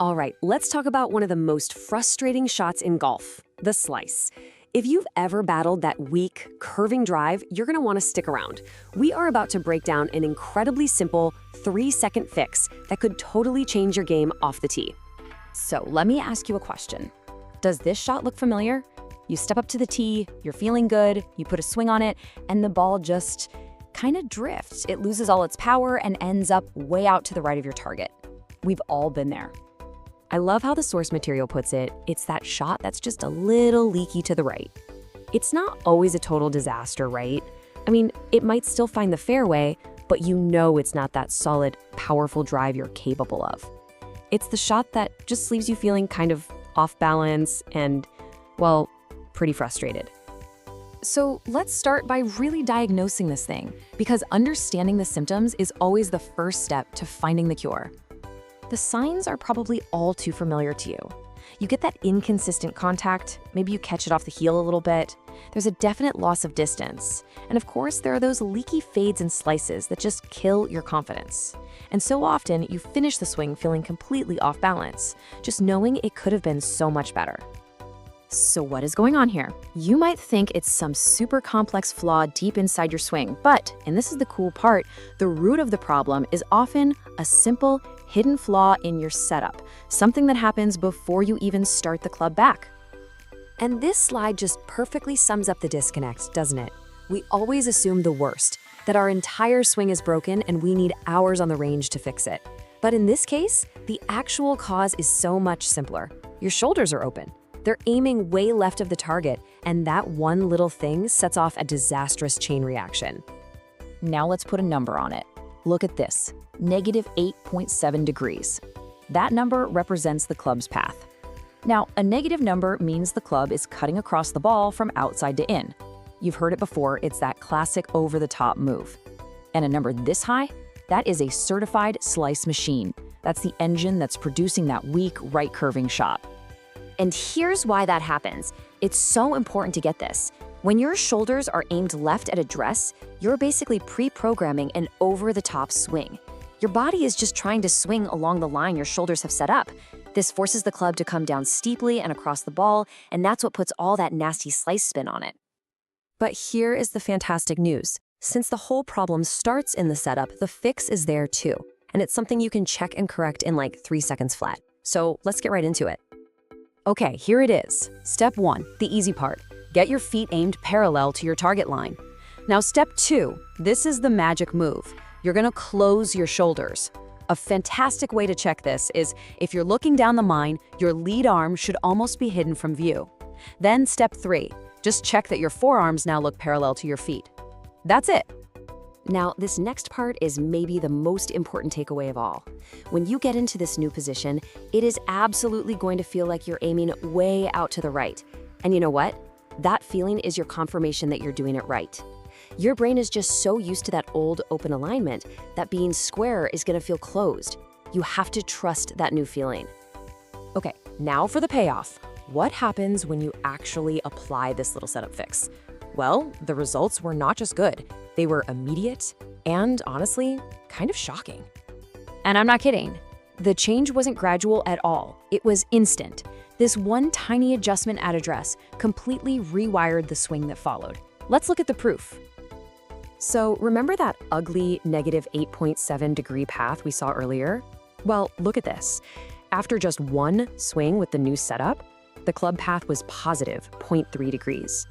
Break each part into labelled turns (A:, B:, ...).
A: All right, let's talk about one of the most frustrating shots in golf, the slice. If you've ever battled that weak, curving drive, you're going to want to stick around. We are about to break down an incredibly simple 3-second fix that could totally change your game off the tee.
B: So let me ask you a question. Does this shot look familiar? You step up to the tee, you're feeling good, you put a swing on it, and the ball just kind of drifts. It loses all its power and ends up way out to the right of your target. We've all been there.
A: I love how the source material puts it. It's that shot that's just a little leaky to the right. It's not always a total disaster, right? I mean, it might still find the fairway, but you know it's not that solid, powerful drive you're capable of. It's the shot that just leaves you feeling kind of off balance and, well, pretty frustrated.
B: So let's start by really diagnosing this thing, because understanding the symptoms is always the first step to finding the cure. The signs are probably all too familiar to you. You get that inconsistent contact, maybe you catch it off the heel a little bit. There's a definite loss of distance. And of course, there are those leaky fades and slices that just kill your confidence. And so often, you finish the swing feeling completely off balance, just knowing it could have been so much better. So what is going on here? You might think it's some super complex flaw deep inside your swing, but, and this is the cool part, the root of the problem is often a simple, hidden flaw in your setup, something that happens before you even start the club back.
A: And this slide just perfectly sums up the disconnect, doesn't it? We always assume the worst, that our entire swing is broken and we need hours on the range to fix it. But in this case, the actual cause is so much simpler. Your shoulders are open. They're aiming way left of the target, and that one little thing sets off a disastrous chain reaction.
B: Now let's put a number on it. Look at this, -8.7 degrees. That number represents the club's path. Now, a negative number means the club is cutting across the ball from outside to in. You've heard it before, it's that classic over-the-top move. And a number this high, that is a certified slice machine. That's the engine that's producing that weak right curving shot.
C: And here's why that happens. It's so important to get this. When your shoulders are aimed left at address, you're basically pre-programming an over-the-top swing. Your body is just trying to swing along the line your shoulders have set up. This forces the club to come down steeply and across the ball, and that's what puts all that nasty slice spin on it.
A: But here is the fantastic news. Since the whole problem starts in the setup, the fix is there too. And it's something you can check and correct in like 3 seconds flat. So let's get right into it. Okay, here it is. Step 1, the easy part. Get your feet aimed parallel to your target line. Now step 2, this is the magic move. You're gonna close your shoulders. A fantastic way to check this is if you're looking down the mine, your lead arm should almost be hidden from view. Then step 3, just check that your forearms now look parallel to your feet. That's it. Now, this next part is maybe the most important takeaway of all. When you get into this new position, it is absolutely going to feel like you're aiming way out to the right. And you know what? That feeling is your confirmation that you're doing it right. Your brain is just so used to that old open alignment that being square is going to feel closed. You have to trust that new feeling. Okay, now for the payoff. What happens when you actually apply this little setup fix? Well, the results were not just good. They were immediate and, honestly, kind of shocking. And I'm not kidding. The change wasn't gradual at all. It was instant. This one tiny adjustment at address completely rewired the swing that followed. Let's look at the proof. So remember that ugly -8.7 degree path we saw earlier? Well, look at this. After just one swing with the new setup, the club path was positive 0.3 degrees.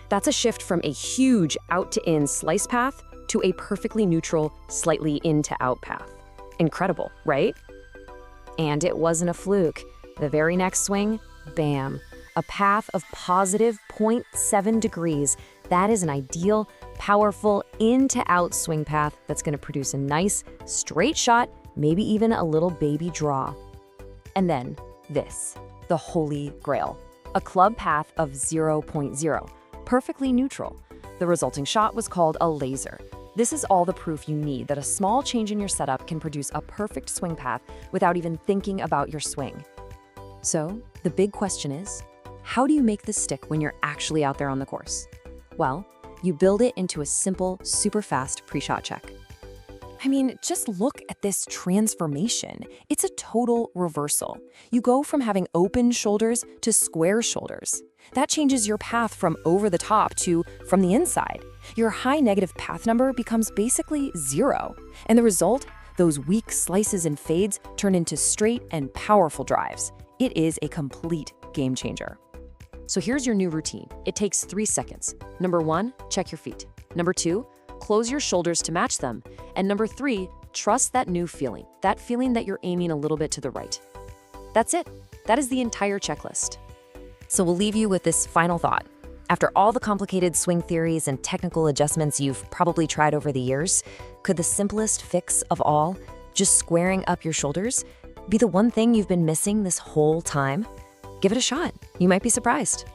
A: That's a shift from a huge out-to-in slice path to a perfectly neutral, slightly in-to-out path. Incredible, right? And it wasn't a fluke. The very next swing, bam, a path of positive 0.7 degrees. That is an ideal, powerful, in-to-out swing path that's going to produce a nice, straight shot, maybe even a little baby draw. And then this, the holy grail, a club path of 0.0. Perfectly neutral. The resulting shot was called a laser. This is all the proof you need that a small change in your setup can produce a perfect swing path without even thinking about your swing. So, the big question is, how do you make this stick when you're actually out there on the course? Well, you build it into a simple, super fast pre-shot check.
B: I mean, just look at this transformation. It's a total reversal. You go from having open shoulders to square shoulders. That changes your path from over the top to from the inside. Your high negative path number becomes basically 0. And the result? Those weak slices and fades turn into straight and powerful drives. It is a complete game changer. So here's your new routine. It takes 3 seconds. Number 1, check your feet. Number 2, close your shoulders to match them. And number 3, trust that new feeling, that feeling that you're aiming a little bit to the right. That's it. That is the entire checklist.
A: So we'll leave you with this final thought. After all the complicated swing theories and technical adjustments you've probably tried over the years, could the simplest fix of all, just squaring up your shoulders, be the one thing you've been missing this whole time? Give it a shot. You might be surprised.